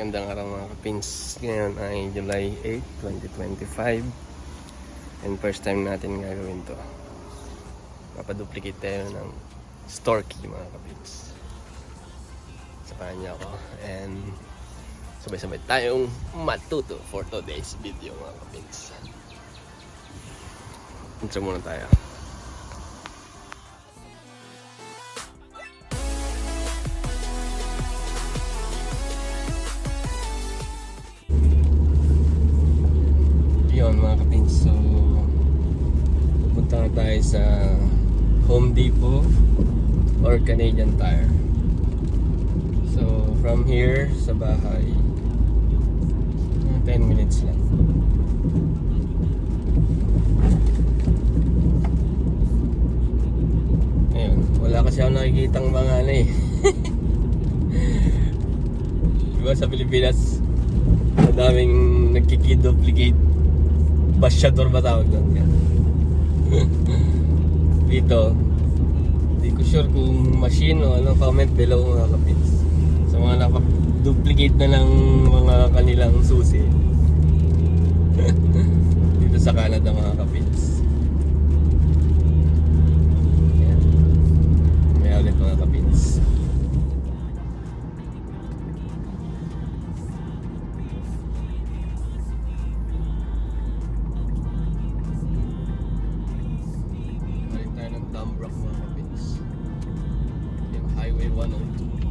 Magandang araw mga kapins. Ngayon ay July 8, 2025. And first time natin gagawin to. Papaduplicate tayo ng store key mga kapins. Samahan niyo ako. And sabay-sabay tayong matuto for today's video mga kapins. Intro muna tayo. Yun mga kapins, so pupunta tayo sa Home Depot or Canadian Tire. So from here sa bahay 10 minutes lang. Ayun, wala kasi ako nakikitang mga ano eh. Diba sa Pilipinas madaming nagkikiduplicate, basyador ba tawag doon? Dito hindi ko sure kung machine o ano. Comment below mga kapits sa mga nakapag-duplicate na ng mga kanilang susi dito sa Canada mga kapits. Ayan. May ulit mga kapits. Dumbrock mga kapits. Yung Highway 102.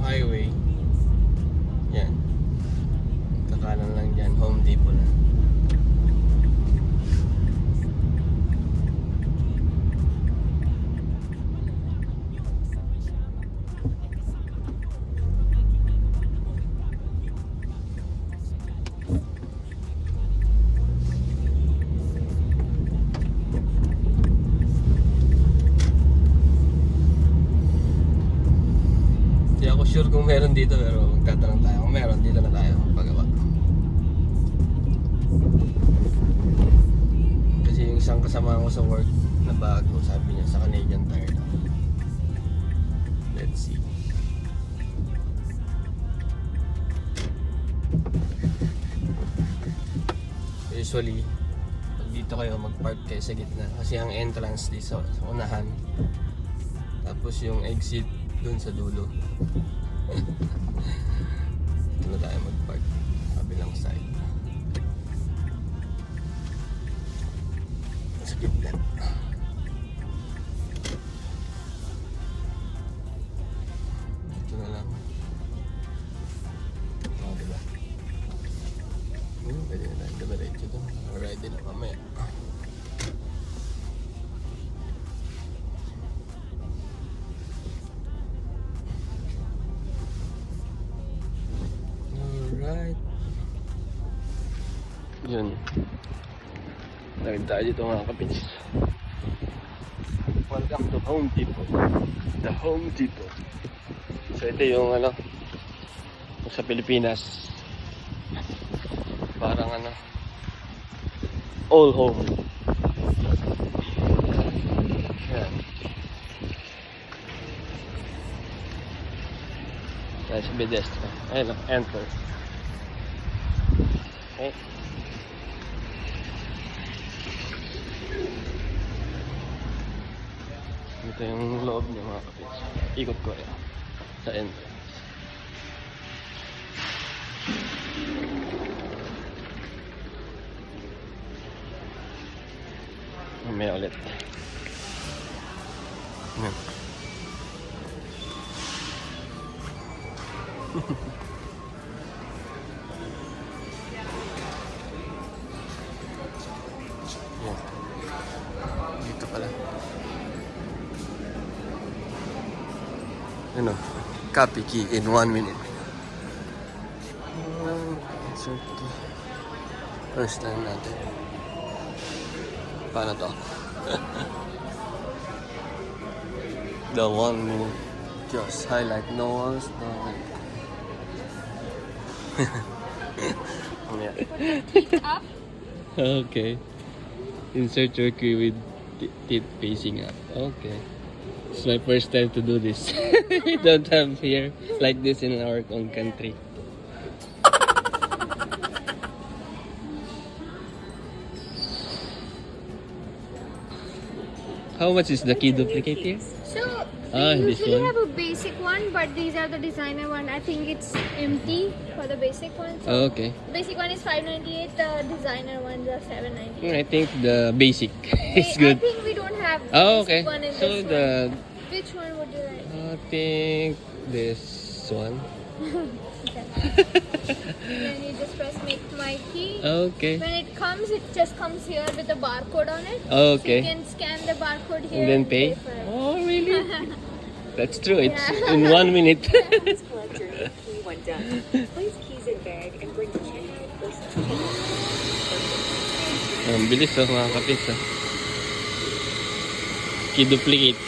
Highway. Yan. Kakanan lang dyan. Home Depot na. Sure kung meron dito, pero magtatanong tayo. Kung meron, dito na tayo pagawa. Kasi yung isang kasama ko sa work na bago, sabi niya sa Canadian Tire daw. Let's see. Usually pag dito kayo mag-park kayo sa gitna. Kasi ang entrance dito sa unahan. Tapos yung exit dun sa dulo. Dito na tayo mag-park. Kabilang side. Sa gitna. Dito na lang. Diba? Pwede na tayo diretso doon. Ready na mamaya. Alright. Yun. Lagyan tayo dito mga kapits. Welcome to Home Depot. The Home Depot. So ito yung sa Pilipinas. Parang all home. Yan. Tayo sa Bethesda. Ayun, enter. Okay. Ito yung loob niya mga kapits. Ikot ko yan. Sa entrance. Mamaya ulit. Yan. Yan. Dito pala. Ano? Copy key in 1 minute. Insert key. First time natin. Paano to? The 1 minute. Just highlight no one's name. Okay. Insert your key with teeth facing up. Okay. It's my first time to do this. We don't have here like this in our own country. How much is the key duplicate here? So, This we usually one. have a basic one, but these are the designer one. I think it's empty for the basic one. So Oh, okay. basic one is $598. The designer ones are $798. I think the basic is I good. think we don't have the Oh, basic okay. one in So this the one. Which one would you like? I think this one. Okay. Then you just press make my key. Okay. When it comes, it just comes here with a barcode on it. Okay. So you can scan the barcode here And then pay? for it. Oh, really? That's true. It's Yeah. in 1 minute. Collector key when done. Place keys in bag and bring to checkout or Ang bilis mga kapits. Key duplicate.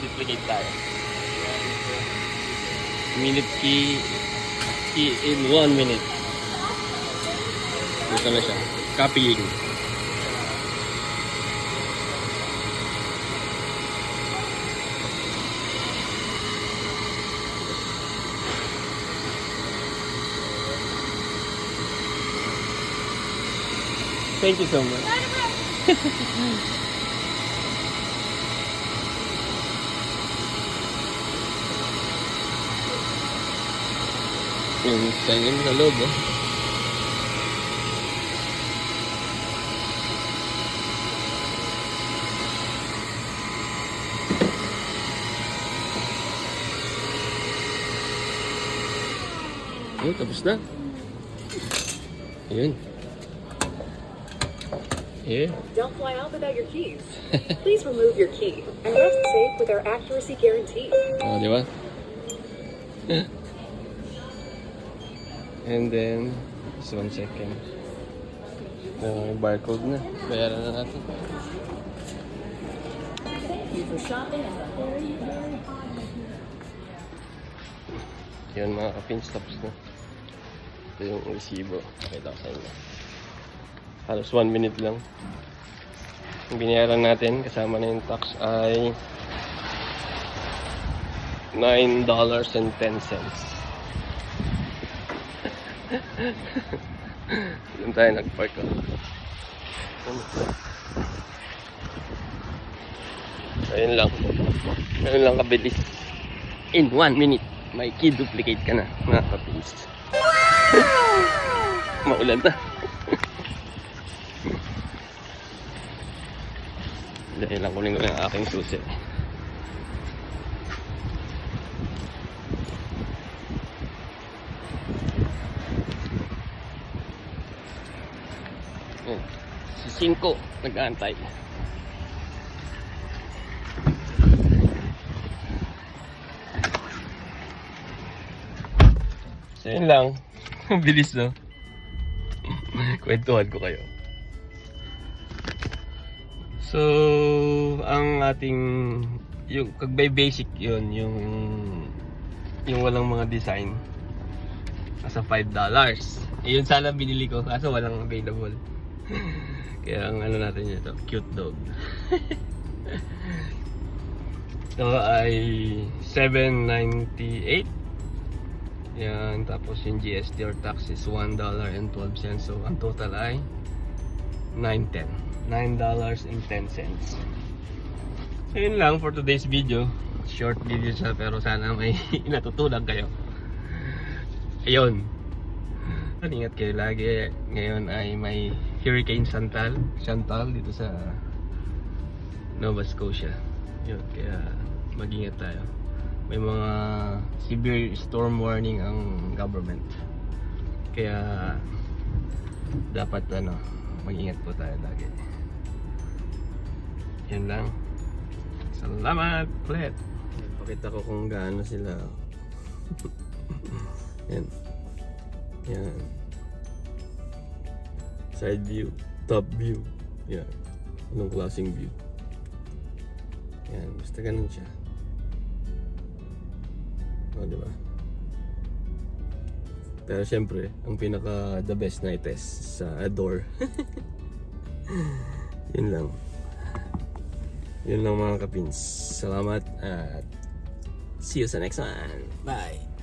Duplicate tayo. Minute key in 1 minute. Ito na siya. Copying. Thank you so much. Yung sangin sa loob, oh. Oh, tapos na. Ayun. Yeah. Don't fly out without your keys. Please remove your key and rest safe with our accuracy guarantee. Oh, di ba? And then, just 1 second. Barcode na. Bayaran na natin. Thank you for shopping at the Home Depot. Yan mga kapins, tapos na. Ito yung resibo. Pakita ko sa inyo. Halos 1 minute lang. Yung binayaran natin, kasama na yung tax ay $9.10. Doon tayo nag-park. Oh. Ayun lang. Ayun lang kabilis. In 1 minute, may key duplicate ka na, mga kapis. Maulan na. Dahil lang kunin ko yung aking susi. Ayan. Si 5 nag-aantay. So yun lang. Bilis, no? Kwentuhan ko kayo. So, ang ating yung kagbay basic yun, yung walang mga design. Nasa $5. Yun sana binili ko, kaso walang available. Kaya ang ano natin ito, cute dog. Ito ay $7.98. Yan, tapos yung GST or tax is $1.12. So, ang total ay $9.10. So, yun lang for today's video. Short video siya, pero sana may natutunan kayo. Ayun. Ingat kayo lagi. Ngayon ay may Hurricane Chantal dito sa Nova Scotia. Yun, kaya mag-ingat tayo. May mga severe storm warning ang government. Kaya dapat mag-ingat po tayo lagi. Yan lang. Salamat ulit. Pakita ko kung gaano sila. Yan. Yan. Side view, top view. Yan. Anong klaseng view. Yan, basta ganun siya. O, diba? Pero syempre, ang pinaka the best na i-test sa Adore. Yun lang. Yun lang mga kapins. Salamat at see you sa next one. Bye!